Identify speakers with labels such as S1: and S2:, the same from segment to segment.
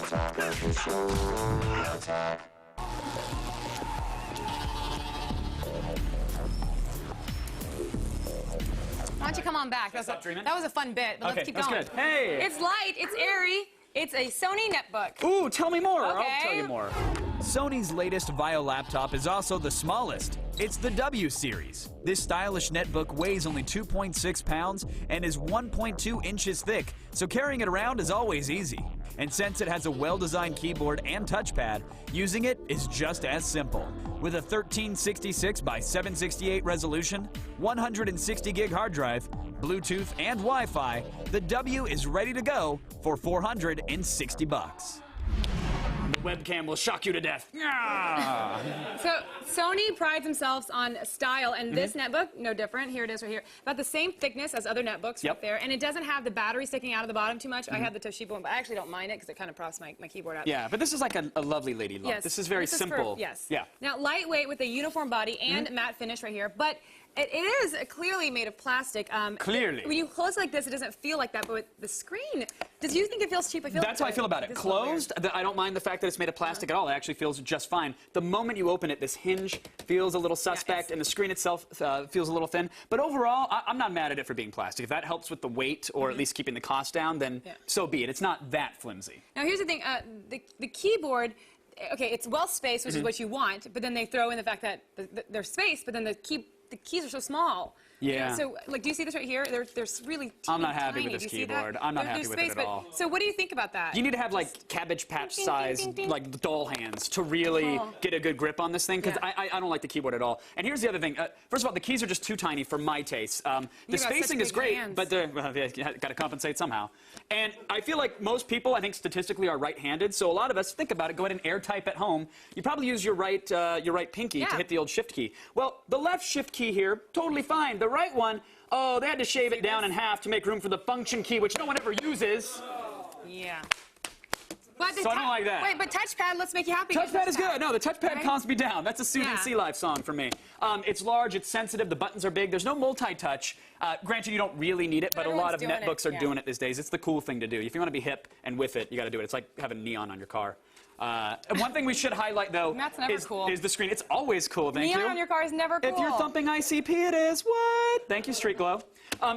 S1: Why don't you come on back? That was a fun bit, but let's keep going.
S2: Good. Hey!
S1: It's light, it's airy, it's a Sony Netbook.
S2: Ooh, tell me more.
S1: Okay.
S2: I'll tell you more.
S3: Sony's latest VAIO laptop is also the smallest. It's the W series. This stylish netbook weighs only 2.6 pounds and is 1.2 inches thick, so carrying it around is always easy. And since it has a well-designed keyboard and touchpad, using it is just as simple. With a 1366 by 768 resolution, 160 gig hard drive, Bluetooth and Wi-Fi, the W is ready to go for $460.
S2: The webcam will shock you to death.
S1: So Sony prides themselves on style, and this netbook, no different. Here it is right here. About the same thickness as other netbooks right there, and it doesn't have the battery sticking out of the bottom too much. I have the Toshiba one, but I actually don't mind it because it kind of props my keyboard out.
S2: Yeah, but this is like a lovely lady look.
S1: Yes.
S2: This is very simple.
S1: Yes.
S2: Yeah.
S1: Now, lightweight with a uniform body and matte finish right here, but it is clearly made of plastic.
S2: Clearly.
S1: When you close it like this, it doesn't feel like that, but with the screen, did you think it feels cheap? I feel
S2: That's how I feel about it. Closed, I don't mind the fact that it's made of plastic at all. It actually feels just fine. The moment you open it, this hinge feels a little suspect, and the screen itself feels a little thin. But overall, I'm not mad at it for being plastic. If that helps with the weight, or at least keeping the cost down, then so be it. It's not that flimsy.
S1: Now, here's the thing. The keyboard, okay, it's well-spaced, which is what you want, but then they throw in the fact that there's space, but then the keys are so small.
S2: Yeah.
S1: So, like, do you see this right here? They're really teeny,
S2: I'm not happy
S1: tiny.
S2: with this keyboard. I'm not happy with it at all.
S1: So what do you think about that?
S2: You need to have, like, Cabbage Patch size, like, doll hands to really get a good grip on this thing, because I don't like the keyboard at all. And here's the other thing. First of all, the keys are just too tiny for my taste. The spacing is great, but you got to compensate somehow. And I feel like most people, I think, statistically are right-handed, so a lot of us, think about it, go ahead and air type at home. You probably use your right pinky to hit the old shift key. Well, the left shift key here, totally fine. The right one, oh, they had to shave it down in half to make room for the function key, which no one ever uses.
S1: Yeah. But
S2: so I don't like that.
S1: Wait, but touchpad, let's make you happy.
S2: Touchpad is good. No, the touchpad calms me down. That's a soothing sea life song for me. It's large, it's sensitive, the buttons are big. There's no multi-touch. Granted, you don't really need it, but a lot of netbooks are doing it these days. It's the cool thing to do. If you want to be hip and with it, you got to do it. It's like having neon on your car. One thing we should highlight, though, is the screen. It's always cool, thank you.
S1: Neon on your car is never cool.
S2: If you're thumping ICP, it is. What? Thank you, Street Glow.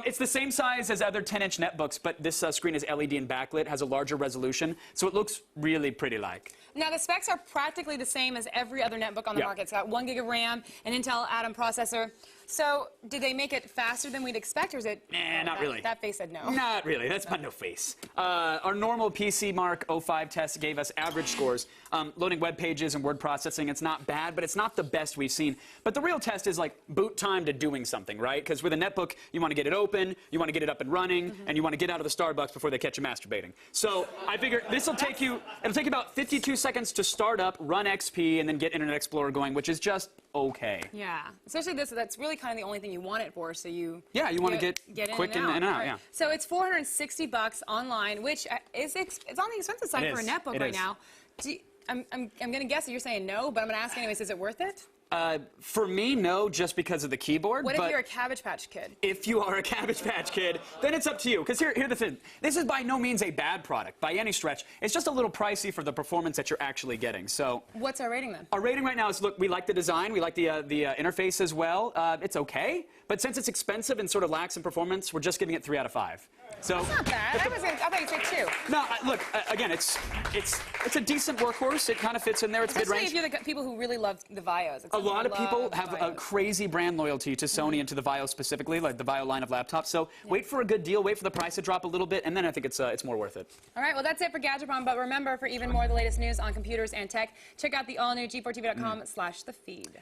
S2: It's the same size as other 10-inch netbooks, but this screen is LED and backlit, has a larger resolution, so it looks really pretty-like.
S1: Now, the specs are practically the same as every other netbook on the market. It's got 1 gig of RAM, an Intel Atom processor. So, did they make it faster than we'd expect, or is it...
S2: Nah, not really.
S1: That face said no.
S2: Not really. That's my no face. Our normal PC Mark 05 test gave us average scores. Loading web pages and word processing, it's not bad, but it's not the best we've seen. But the real test is like boot time to doing something, right? Because with a netbook, you want to get it open, you want to get it up and running, and you want to get out of the Starbucks before they catch you masturbating. So I figure this will take you, it'll take about 52 seconds to start up, run XP, and then get Internet Explorer going, which is just okay.
S1: Yeah, especially this, that's really kind of the only thing you want it for, so you...
S2: Yeah, you want to get quick in and out, yeah.
S1: So it's $460 online, which it's on the expensive side for a netbook right now. I'm going to guess that you're saying no, but I'm going to ask anyways, is it worth it?
S2: For me, no, just because of the keyboard.
S1: What if you're a Cabbage Patch Kid?
S2: If you are a Cabbage Patch Kid, then it's up to you. Because here's the thing. This is by no means a bad product, by any stretch. It's just a little pricey for the performance that you're actually getting. So,
S1: what's our rating then?
S2: Our rating right now is, look, we like the design. We like the interface as well. It's okay. But since it's expensive and sort of lacks in performance, we're just giving it 3 out of 5. So
S1: that's not bad. I thought you'd say 2.
S2: No, look, again, it's a decent workhorse. It kind of fits in there. It's mid-range.
S1: Especially if you're the people who really love the VAIOs.
S2: A lot of people have a crazy brand loyalty to Sony and to the VAIO specifically, like the VAIO line of laptops. So wait for a good deal, wait for the price to drop a little bit, and then I think it's more worth it.
S1: All right, well, that's it for Gadgetron. But remember, for even more of the latest news on computers and tech, check out the all-new G4TV.com/thefeed.